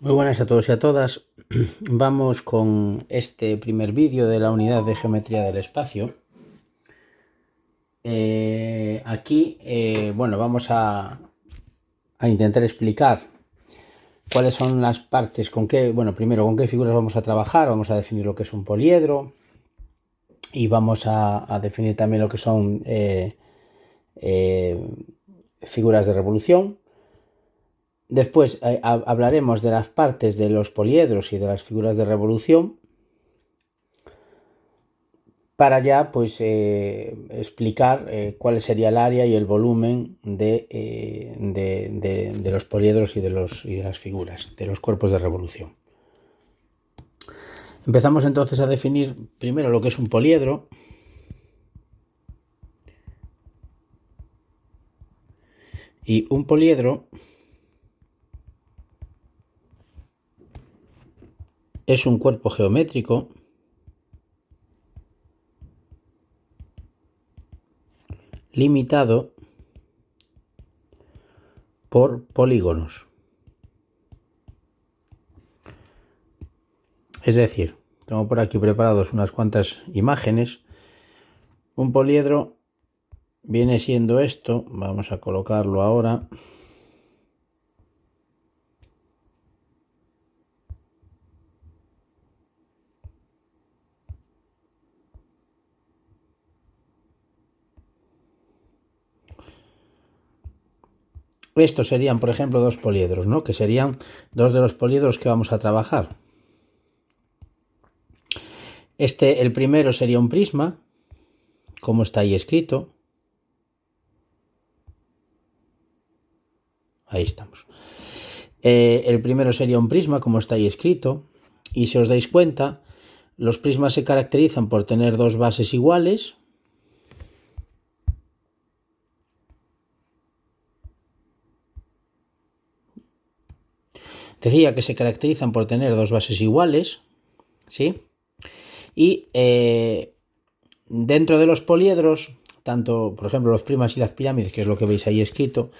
Muy buenas a todos y a todas. Vamos con este primer vídeo de la unidad de geometría del espacio. Aquí, vamos a intentar explicar cuáles son las partes, primero con qué figuras vamos a trabajar. Vamos a definir lo que es un poliedro y vamos a definir también lo que son figuras de revolución. Después hablaremos de las partes de los poliedros y de las figuras de revolución, para ya explicar cuál sería el área y el volumen de los poliedros y de las figuras, de los cuerpos de revolución. Empezamos entonces a definir primero lo que es un poliedro. Y un poliedro es un cuerpo geométrico limitado por polígonos. Es decir, tengo por aquí preparados unas cuantas imágenes. Un poliedro viene siendo esto. Vamos a colocarlo ahora. Estos serían, por ejemplo, dos poliedros, ¿no? Que serían dos de los poliedros que vamos a trabajar. El primero sería un prisma, como está ahí escrito. Ahí estamos. El primero sería un prisma, como está ahí escrito. Y si os dais cuenta, los prismas se caracterizan por tener dos bases iguales. Decía que se caracterizan por tener dos bases iguales, ¿sí? Y dentro de los poliedros, tanto, por ejemplo, los prismas y las pirámides, que es lo que veis ahí escrito,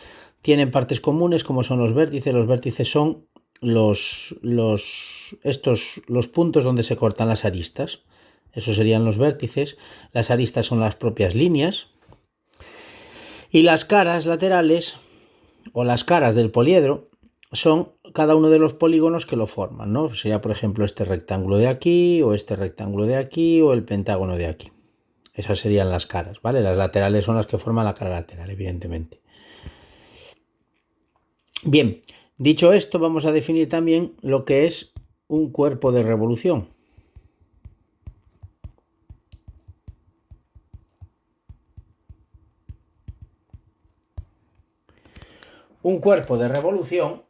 tienen partes comunes como son los vértices. Los vértices son los puntos donde se cortan las aristas. Esos serían los vértices. Las aristas son las propias líneas. Y las caras laterales, o las caras del poliedro, son cada uno de los polígonos que lo forman, ¿no? Sería, por ejemplo, este rectángulo de aquí, o este rectángulo de aquí, o el pentágono de aquí. Esas serían las caras, ¿vale? Las laterales son las que forman la cara lateral, evidentemente. Bien, dicho esto, vamos a definir también lo que es un cuerpo de revolución. Un cuerpo de revolución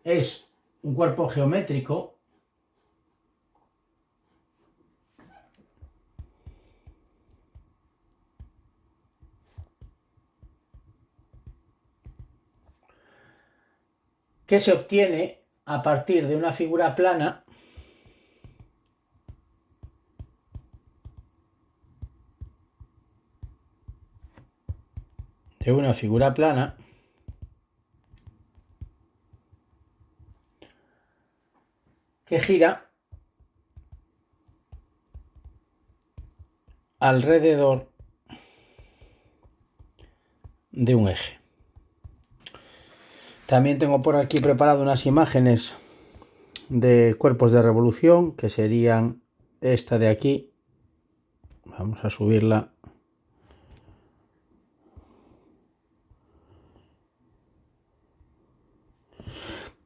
es un cuerpo geométrico que se obtiene a partir de una figura plana que gira alrededor de un eje. También tengo por aquí preparado unas imágenes de cuerpos de revolución, que serían esta de aquí. Vamos a subirla.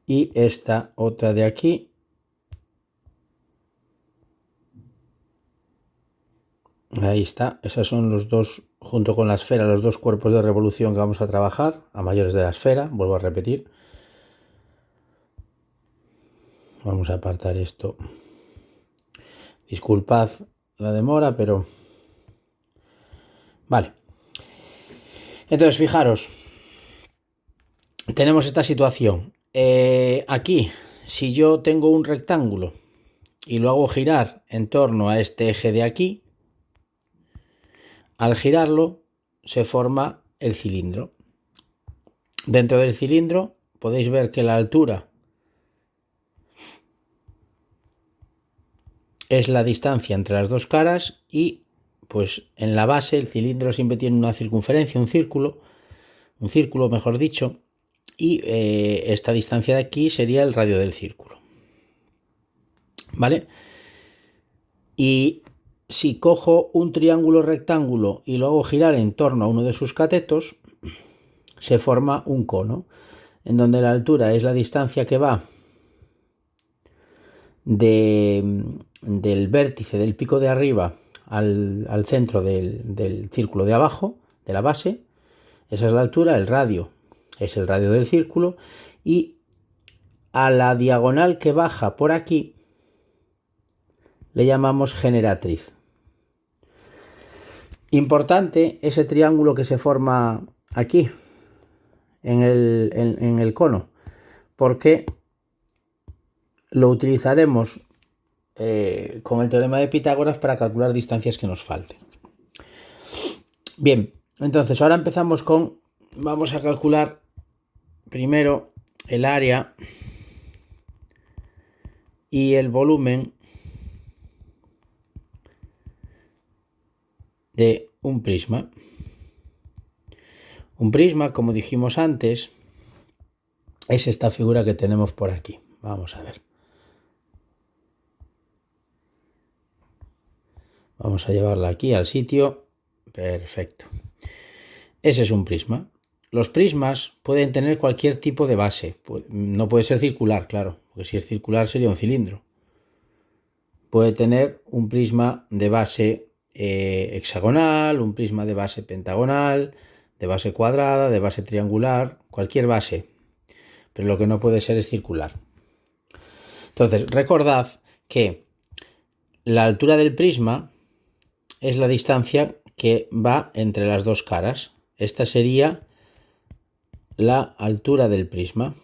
Y esta otra de aquí. Ahí está. Esos son los dos, junto con la esfera, los dos cuerpos de revolución que vamos a trabajar, a mayores de la esfera. Vuelvo a repetir. Vamos a apartar esto. Disculpad la demora, pero... Vale. Entonces, fijaros. Tenemos esta situación. Aquí, si yo tengo un rectángulo y lo hago girar en torno a este eje de aquí, al girarlo se forma el cilindro. Dentro del cilindro podéis ver que la altura es la distancia entre las dos caras y pues en la base el cilindro siempre tiene una circunferencia, un círculo mejor dicho, y esta distancia de aquí sería el radio del círculo, ¿vale? Y si cojo un triángulo rectángulo y lo hago girar en torno a uno de sus catetos, se forma un cono, en donde la altura es la distancia que va del vértice del pico de arriba al centro del círculo de abajo, de la base. Esa es la altura, el radio es el radio del círculo, y a la diagonal que baja por aquí le llamamos generatriz. Importante ese triángulo que se forma aquí en el cono, porque lo utilizaremos con el teorema de Pitágoras para calcular distancias que nos falten. Bien, entonces ahora empezamos vamos a calcular primero el área y el volumen de un prisma. Un prisma, como dijimos antes, es esta figura que tenemos por aquí. Vamos a ver. Vamos a llevarla aquí al sitio. Perfecto. Ese es un prisma. Los prismas pueden tener cualquier tipo de base. No puede ser circular, claro, porque si es circular sería un cilindro. Puede tener un prisma de base hexagonal, un prisma de base pentagonal, de base cuadrada, de base triangular, cualquier base. Pero lo que no puede ser es circular. Entonces, recordad que la altura del prisma es la distancia que va entre las dos caras. Esta sería la altura del prisma,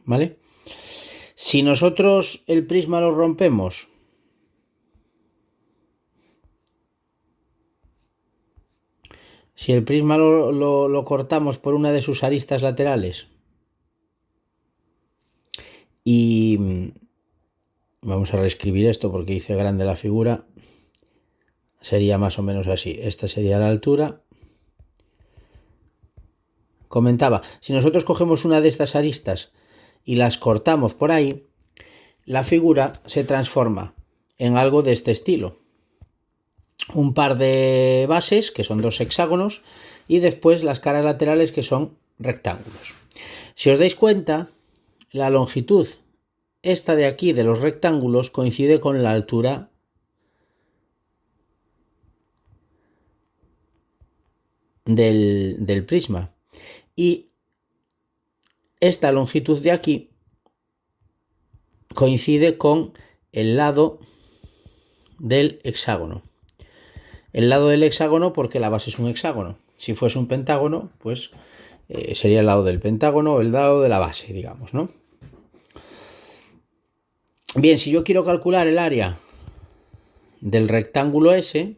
¿vale? Si nosotros el prisma lo rompemos, si el prisma lo cortamos por una de sus aristas laterales y vamos a reescribir esto porque hice grande la figura, sería más o menos así. Esta sería la altura. Comentaba, si nosotros cogemos una de estas aristas y las cortamos por ahí, la figura se transforma en algo de este estilo. Un par de bases, que son dos hexágonos, y después las caras laterales, que son rectángulos. Si os dais cuenta, la longitud esta de aquí de los rectángulos coincide con la altura del prisma. Y esta longitud de aquí coincide con el lado del hexágono. El lado del hexágono porque la base es un hexágono. Si fuese un pentágono, pues sería el lado del pentágono o el lado de la base, digamos, ¿no? Bien, si yo quiero calcular el área del rectángulo S,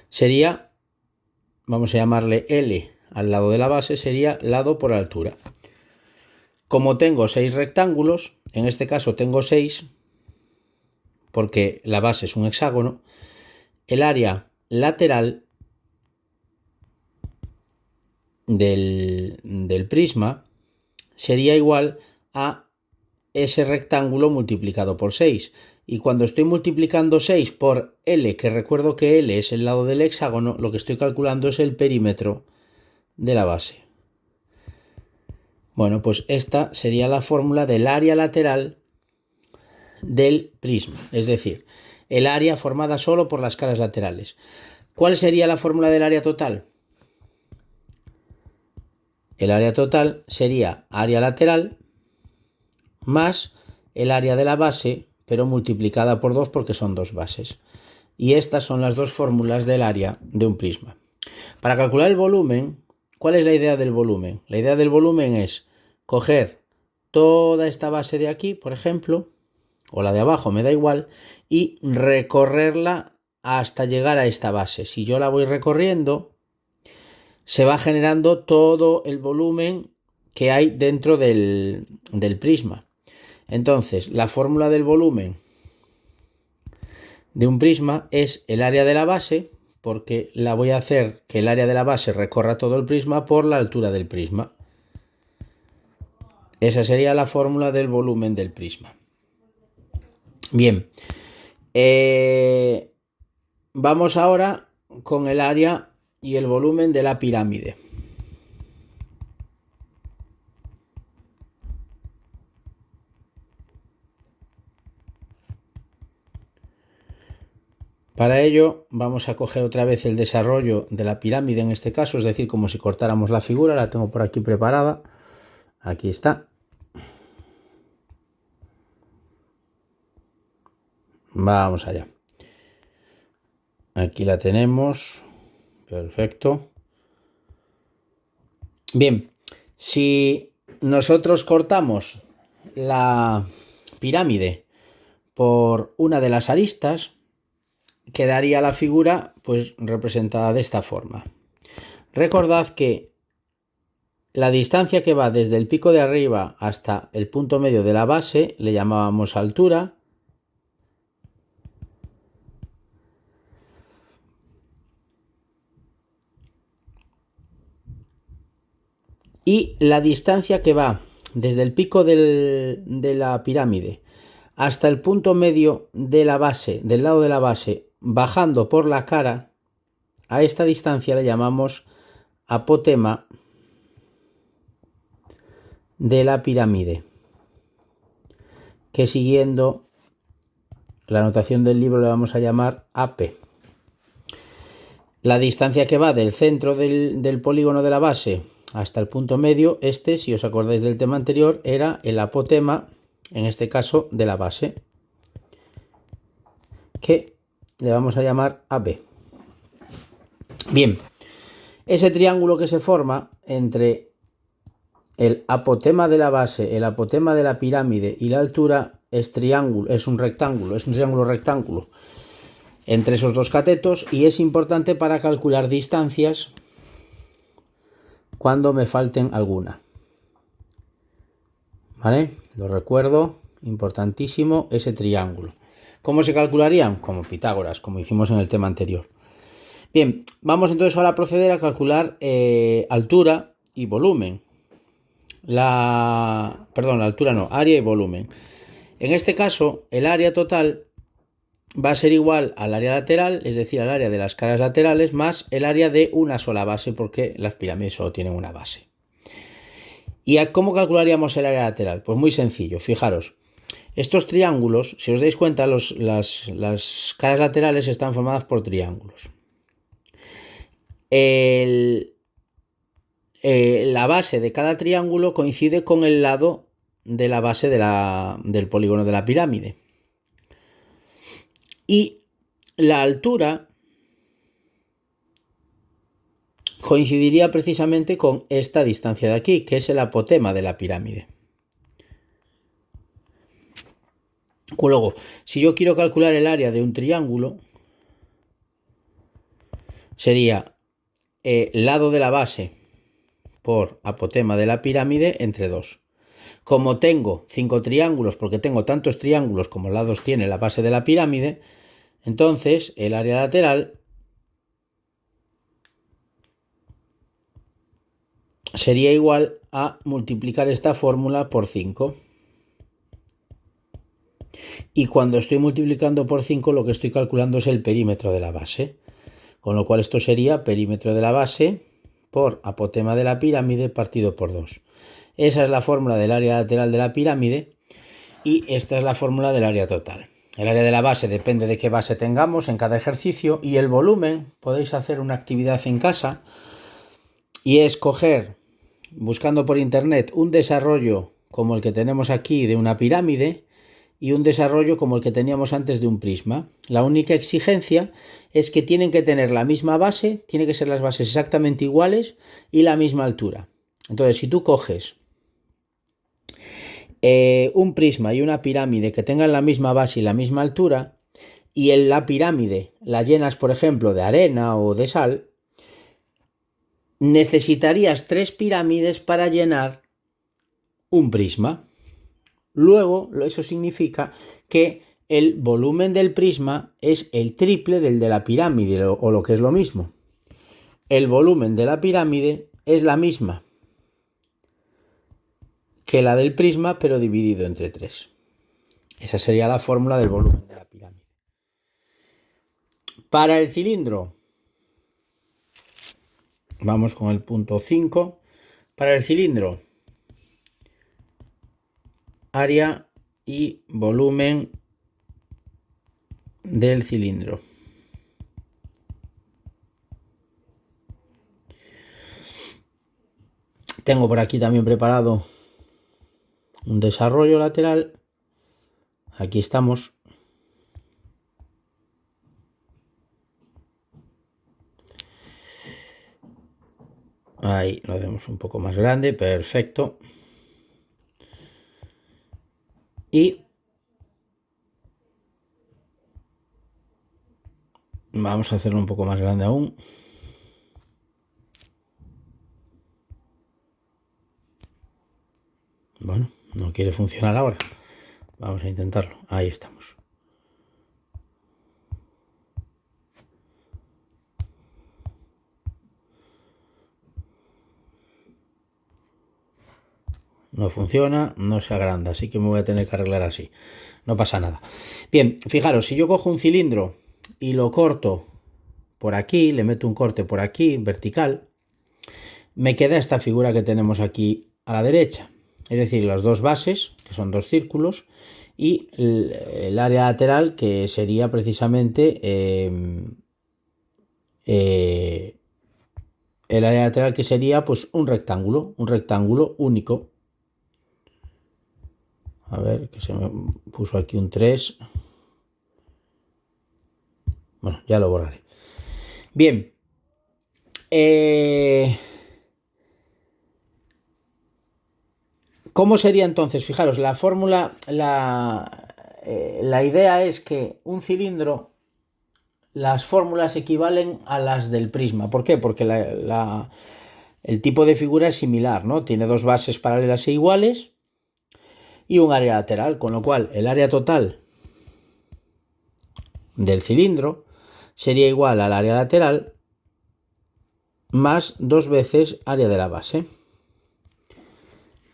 sería, vamos a llamarle L al lado de la base, sería lado por altura. Como tengo 6 rectángulos, en este caso tengo 6, porque la base es un hexágono, el área lateral del prisma sería igual a ese rectángulo multiplicado por 6. Y cuando estoy multiplicando 6 por L, que recuerdo que L es el lado del hexágono, lo que estoy calculando es el perímetro de la base. Bueno, pues esta sería la fórmula del área lateral del prisma, es decir, el área formada solo por las caras laterales. ¿Cuál sería la fórmula del área total? El área total sería área lateral más el área de la base, pero multiplicada por 2 porque son dos bases. Y estas son las dos fórmulas del área de un prisma. Para calcular el volumen, ¿cuál es la idea del volumen? La idea del volumen es coger toda esta base de aquí, por ejemplo, o la de abajo, me da igual, y recorrerla hasta llegar a esta base. Si yo la voy recorriendo, se va generando todo el volumen que hay dentro del prisma. Entonces, la fórmula del volumen de un prisma es el área de la base, porque la voy a hacer que el área de la base recorra todo el prisma por la altura del prisma. Esa sería la fórmula del volumen del prisma. Bien, vamos ahora con el área y el volumen de la pirámide. Para ello vamos a coger otra vez el desarrollo de la pirámide en este caso, es decir, como si cortáramos la figura. La tengo por aquí preparada. Aquí está. Vamos allá. Aquí la tenemos. Perfecto. Bien, si nosotros cortamos la pirámide por una de las aristas, quedaría la figura pues representada de esta forma. Recordad que la distancia que va desde el pico de arriba hasta el punto medio de la base le llamábamos altura. Y la distancia que va desde el pico de la pirámide hasta el punto medio de la base, del lado de la base, bajando por la cara, a esta distancia le llamamos apotema de la pirámide, que siguiendo la notación del libro le vamos a llamar AP. La distancia que va del centro del polígono de la base hasta el punto medio, si os acordáis del tema anterior, era el apotema, en este caso, de la base, que le vamos a llamar AB. Bien, ese triángulo que se forma entre el apotema de la base, el apotema de la pirámide y la altura es un triángulo rectángulo entre esos dos catetos, y es importante para calcular distancias cuando me falten alguna. ¿Vale? Lo recuerdo, importantísimo ese triángulo. ¿Cómo se calcularían? Como Pitágoras, como hicimos en el tema anterior. Bien, vamos entonces ahora a proceder a calcular altura y volumen. Área y volumen. En este caso, el área total va a ser igual al área lateral, es decir, al área de las caras laterales, más el área de una sola base, porque las pirámides solo tienen una base. ¿Y cómo calcularíamos el área lateral? Pues muy sencillo, fijaros. Estos triángulos, si os dais cuenta, las caras laterales están formadas por triángulos. La base de cada triángulo coincide con el lado de la base del polígono de la pirámide. Y la altura coincidiría precisamente con esta distancia de aquí, que es el apotema de la pirámide. Luego, si yo quiero calcular el área de un triángulo, sería lado de la base por apotema de la pirámide entre 2. Como tengo 5 triángulos, porque tengo tantos triángulos como lados tiene la base de la pirámide, entonces el área lateral sería igual a multiplicar esta fórmula por 5. Y cuando estoy multiplicando por 5, lo que estoy calculando es el perímetro de la base. Con lo cual esto sería perímetro de la base por apotema de la pirámide partido por 2. Esa es la fórmula del área lateral de la pirámide, y esta es la fórmula del área total. El área de la base depende de qué base tengamos en cada ejercicio, y el volumen podéis hacer una actividad en casa y es coger, buscando por internet, un desarrollo como el que tenemos aquí de una pirámide y un desarrollo como el que teníamos antes de un prisma. La única exigencia es que tienen que tener la misma base, tienen que ser las bases exactamente iguales y la misma altura. Entonces, si tú coges un prisma y una pirámide que tengan la misma base y la misma altura, y en la pirámide la llenas, por ejemplo, de arena o de sal, necesitarías 3 pirámides para llenar un prisma. Luego, eso significa que el volumen del prisma es el triple del de la pirámide, o lo que es lo mismo. El volumen de la pirámide es la misma que la del prisma, pero dividido entre 3. Esa sería la fórmula del volumen de la pirámide. Para el cilindro, vamos con el punto 5. Para el cilindro, área y volumen del cilindro. Tengo por aquí también preparado un desarrollo lateral. Aquí estamos. Ahí lo hacemos un poco más grande, perfecto. Y vamos a hacerlo un poco más grande aún. Bueno, no quiere funcionar ahora. Vamos a intentarlo. Ahí estamos. No funciona, no se agranda, así que me voy a tener que arreglar así. No pasa nada. Bien, fijaros, si yo cojo un cilindro y lo corto por aquí, le meto un corte por aquí, vertical, me queda esta figura que tenemos aquí a la derecha. Es decir, las dos bases, que son dos círculos, y el área lateral, que sería precisamente el área lateral, que sería pues un rectángulo único. A ver, que se me puso aquí un 3. Bueno, ya lo borraré. Bien. ¿Cómo sería entonces? Fijaros, la fórmula, la idea es que un cilindro, las fórmulas equivalen a las del prisma. ¿Por qué? Porque el tipo de figura es similar, ¿no? Tiene dos bases paralelas e iguales y un área lateral, con lo cual el área total del cilindro sería igual al área lateral más 2 veces área de la base.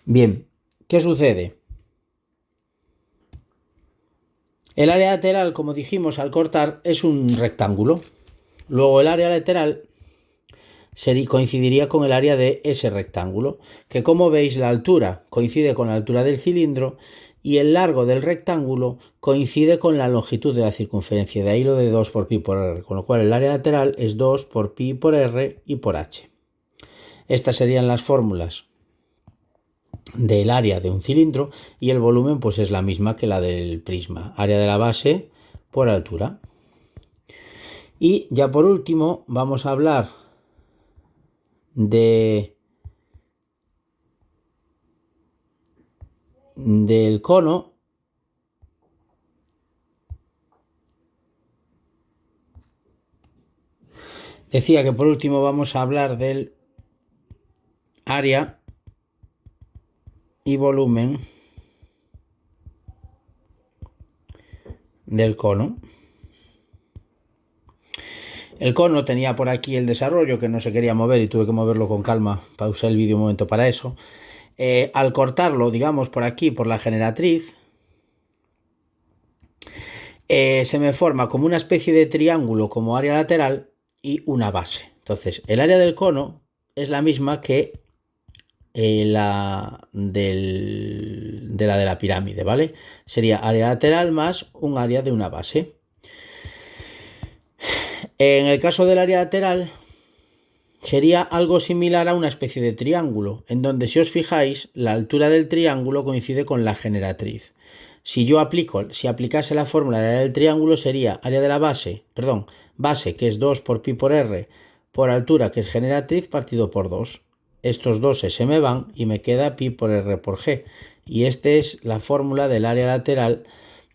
Bien, ¿qué sucede? El área lateral, como dijimos al cortar, es un rectángulo. Luego el área lateral coincidiría con el área de ese rectángulo, que como veis la altura coincide con la altura del cilindro y el largo del rectángulo coincide con la longitud de la circunferencia. De ahí lo de 2 por pi por r, con lo cual el área lateral es 2 por pi por r y por h. Estas serían las fórmulas del área de un cilindro, y el volumen pues es la misma que la del prisma, área de la base por altura. Y ya por último vamos a hablar del cono. Decía que por último vamos a hablar del área y volumen del cono. El cono tenía por aquí el desarrollo que no se quería mover y tuve que moverlo con calma. Pausé el vídeo un momento para eso. Al cortarlo, digamos, por aquí, por la generatriz, se me forma como una especie de triángulo como área lateral y una base. Entonces, el área del cono es la misma que la de la pirámide, ¿vale? Sería área lateral más un área de una base. En el caso del área lateral sería algo similar a una especie de triángulo, en donde, si os fijáis, la altura del triángulo coincide con la generatriz. Si aplicase la fórmula del triángulo, sería área de la base, que es 2 por pi por r, por altura, que es generatriz, partido por 2. Estos dos se me van y me queda pi por r por g. Y esta es la fórmula del área lateral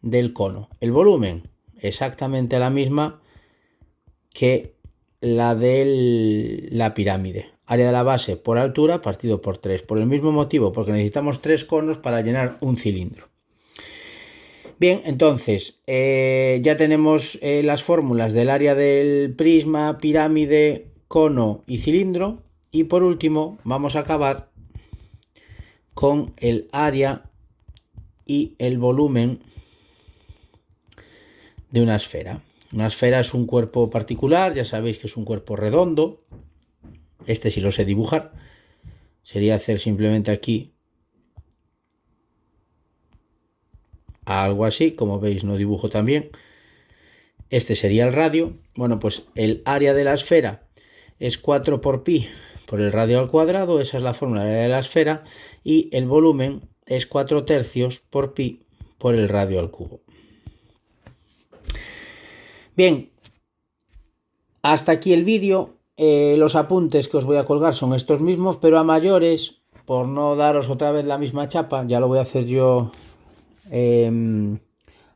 del cono. El volumen, exactamente la misma que la de la pirámide. Área de la base por altura partido por 3. Por el mismo motivo, porque necesitamos 3 conos para llenar un cilindro. Bien, entonces ya tenemos las fórmulas del área del prisma, pirámide, cono y cilindro. Y por último vamos a acabar con el área y el volumen de una esfera. Una esfera es un cuerpo particular, ya sabéis que es un cuerpo redondo. Este sí lo sé dibujar. Sería hacer simplemente aquí algo así, como veis no dibujo tan bien. Este sería el radio. Bueno, pues el área de la esfera es 4 por pi por el radio al cuadrado, esa es la fórmula de la esfera, y el volumen es 4 tercios por pi por el radio al cubo. Bien, hasta aquí el vídeo. Los apuntes que os voy a colgar son estos mismos, pero a mayores, por no daros otra vez la misma chapa, ya lo voy a hacer yo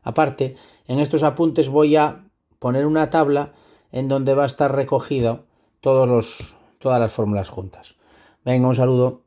aparte. En estos apuntes voy a poner una tabla en donde va a estar recogida todas las fórmulas juntas. Venga, un saludo.